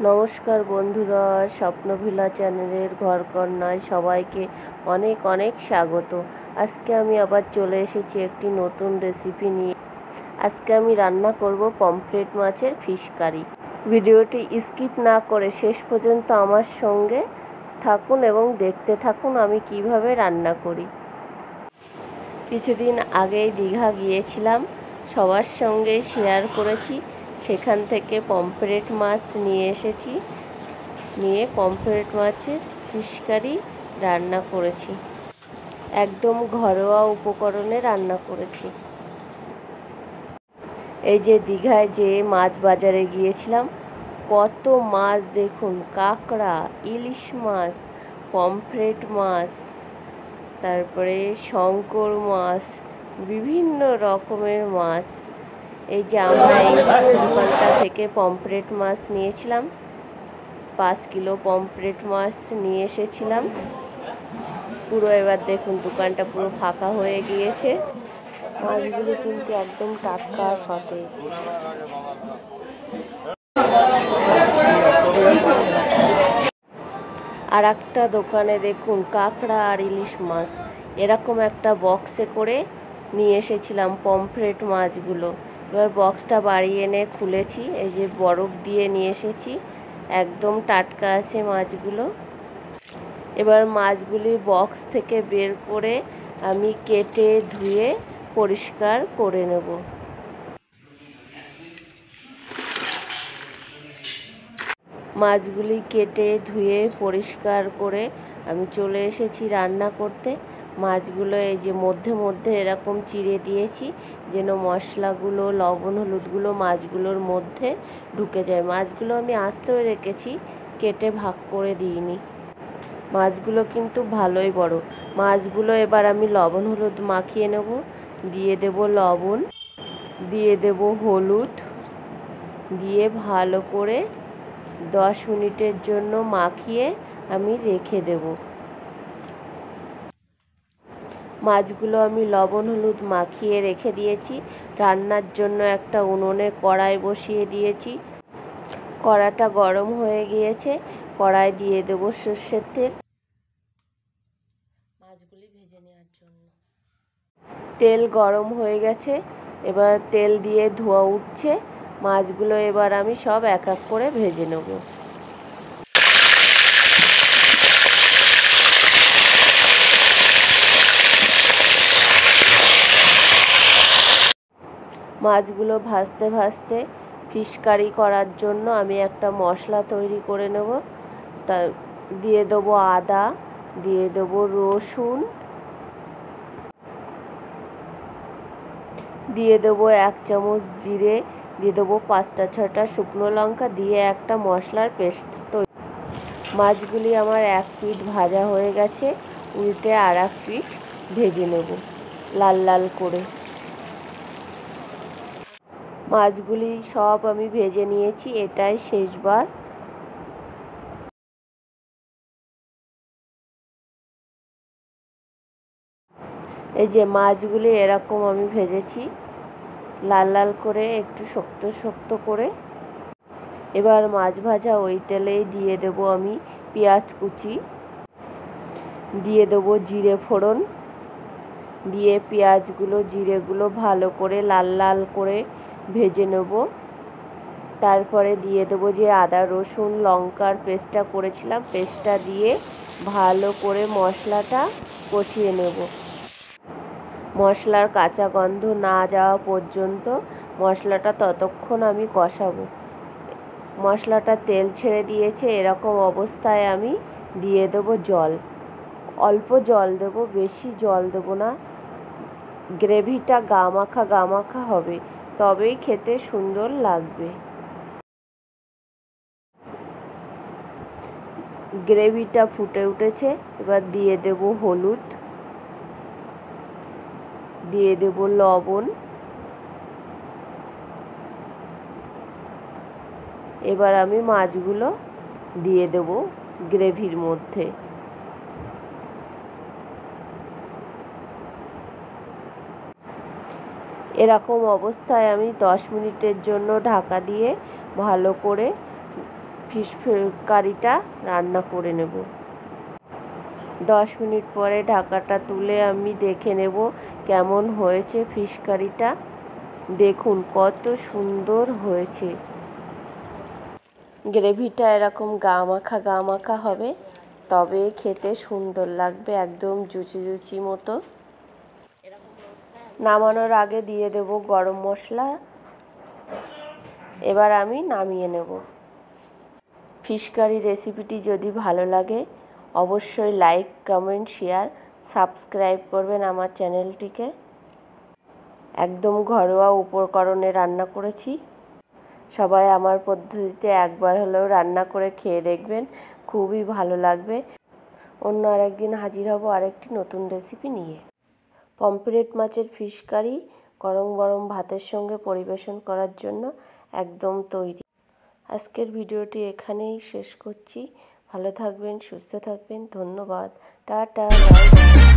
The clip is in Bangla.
নমস্কার বন্ধুরা, স্বপ্নভিলা চ্যানেলের ঘরকন্যায় সবাইকে অনেক অনেক স্বাগত। আজকে আমি আবার চলে এসেছি একটি নতুন রেসিপি নিয়ে। আজকে আমি রান্না করব পমফ্রেট মাছের ফিশ কারি। ভিডিওটি স্কিপ না করে শেষ পর্যন্ত আমার সঙ্গে থাকুন এবং দেখতে থাকুন আমি কিভাবে রান্না করি। কিছুদিন আগেই দীঘা গিয়েছিলাম, সবার সঙ্গে শেয়ার করেছি। সেখান থেকে পমফ্রেট মাছ নিয়ে এসেছি, নিয়ে পমফ্রেট মাছের ফিশ কারি রান্না করেছি। একদম ঘরোয়া উপকরণে রান্না করেছি। এই যে দীঘায় যে মাছ বাজারে গিয়েছিলাম, কত মাছ দেখুন, কাঁকড়া, ইলিশ মাছ, পমফ্রেট মাছ, তারপরে শঙ্কর মাছ, বিভিন্ন রকমের মাছ। এই যে আমরা এই দোকানটা থেকে পমফ্রেট মাছ নিয়েছিলাম, 5 কিলো পমফ্রেট মাছ নিয়ে এসেছিলাম। পুরো এবার দেখুন দোকানটা পুরো ফাঁকা হয়ে গিয়েছে। মাছগুলি কিন্তু একদম টাটকা সতেজ। আর একটা দোকানে দেখুন কাঁকড়া আর ইলিশ মাছ এরকম একটা বক্সে করে নিয়ে এসেছিলাম পমফ্রেট মাছগুলো। এবার বক্সটা বাড়ি এনে খুলেছি, এই যে বরফ দিয়ে নিয়ে এসেছি, একদম টাটকা আছে মাছগুলো। এবার মাছগুলি বক্স থেকে বের করে আমি কেটে ধুয়ে পরিষ্কার করে নেব। মাছগুলি কেটে ধুয়ে পরিষ্কার করে আমি চলে এসেছি রান্না করতে। মাছগুলো এই যে মধ্যে মধ্যে এরকম চিড়ে দিয়েছি, যেন মশলাগুলো, লবণ হলুদগুলো মাছগুলোর মধ্যে ঢুকে যায়। মাছগুলো আমি আস্তেও রেখেছি, কেটে ভাগ করে দিইনি। মাছগুলো কিন্তু ভালোই বড়। মাছগুলো এবার আমি লবণ হলুদ মাখিয়ে নেব। দিয়ে দেব লবণ, দিয়ে দেব হলুদ, দিয়ে ভালো করে 10 মিনিটের জন্য মাখিয়ে আমি রেখে দেব। মাছগুলো আমি লবণ হলুদ মাখিয়ে রেখে দিয়েছি। রান্নার জন্য একটা উনুনে কড়াই বসিয়ে দিয়েছি। কড়াটা গরম হয়ে গিয়েছে, কড়াই দিয়ে দেব সর্ষের তেল মাছগুলি ভেজে নেওয়ার জন্য। তেল গরম হয়ে গেছে, এবার তেল দিয়ে ধোঁয়া উঠছে। মাছগুলো এবার আমি সব এক এক করে ভেজে নেব। মাছগুলো ভাজতে ভাজতে ফিশ কারি করার জন্য আমি একটা মশলা তৈরি করে নেব। তা দিয়ে দেবো আদা, দিয়ে দেবো রসুন, দিয়ে দেবো 1 চামচ জিরে, দিয়ে দেবো 5টা-6টা শুকনো লঙ্কা, দিয়ে একটা মশলার পেস্ট তৈরি। মাছগুলি আমার 1 পিঠ ভাজা হয়ে গেছে, উল্টে আর 1 পিঠ ভেজে নেব লাল লাল করে। মাছগুলি সব আমি ভেজে নিয়েছি, এটাই শেষবার। এই যে মাছগুলি এরকম আমি ভেজেছি লাল লাল করে, একটু শক্ত শক্ত করে। এবার মাছ ভাজা ওই তেলেই দিয়ে দেব আমি পেঁয়াজ কুচি, দিয়ে দেবো জিরে ফোড়ন, দিয়ে পেঁয়াজগুলো জিরেগুলো ভালো করে লাল লাল করে ভেজে নেব। তারপরে দিয়ে দেবো যে আদা রসুন লঙ্কার পেস্টটা করেছিলাম, পেস্টটা দিয়ে ভালো করে মশলাটা কষিয়ে নেব। মশলার কাঁচা গন্ধ না যাওয়া পর্যন্ত মশলাটা ততক্ষণ আমি কষাবো। মশলাটা তেল ছেড়ে দিয়েছে, এরকম অবস্থায় আমি দিয়ে দেবো জল। অল্প জল দেব, বেশি জল দেব না। গ্রেভিটা গা মাখা হবে, তবেই খেতে সুন্দর লাগবে। গ্রেভিটা ফুটে উঠেছে, এবার দিয়ে দেব হলুদ, দিয়ে দেব লবণ। এবার আমি মাছগুলো দিয়ে দেব গ্রেভির মধ্যে। এরকম অবস্থায় আমি 10 মিনিটের জন্য ঢাকা দিয়ে ভালো করে ফিশ কারিটা রান্না করে নেব। 10 মিনিট পরে ঢাকাটা তুলে আমি দেখে নেব কেমন হয়েছে ফিশ কারিটা। দেখুন কত সুন্দর হয়েছে। গ্রেভিটা এরকম গা মাখা হবে, তবে খেতে সুন্দর লাগবে, একদম জুচি মতো। নামানোর আগে দিয়ে দেব গরম মশলা। এবার আমি নামিয়ে নেব। ফিশ কারি রেসিপিটি যদি ভালো লাগে অবশ্যই লাইক, কমেন্ট, শেয়ার, সাবস্ক্রাইব করবেন আমার চ্যানেলটিকে। একদম ঘরোয়া উপকরণে রান্না করেছি। সবাই আমার পদ্ধতিতে একবার হলেও রান্না করে খেয়ে দেখবেন, খুবই ভালো লাগবে। অন্য আরেকদিন হাজির হব আরেকটি নতুন রেসিপি নিয়ে। পমফ্রেট মাছের ফিশ কারি গরম গরম ভাতের সঙ্গে পরিবেশন করার জন্য একদম তৈরি। আজকের ভিডিওটি এখানেই শেষ করছি। ভালো থাকবেন, সুস্থ থাকবেন। ধন্যবাদ। Tata, bye bye.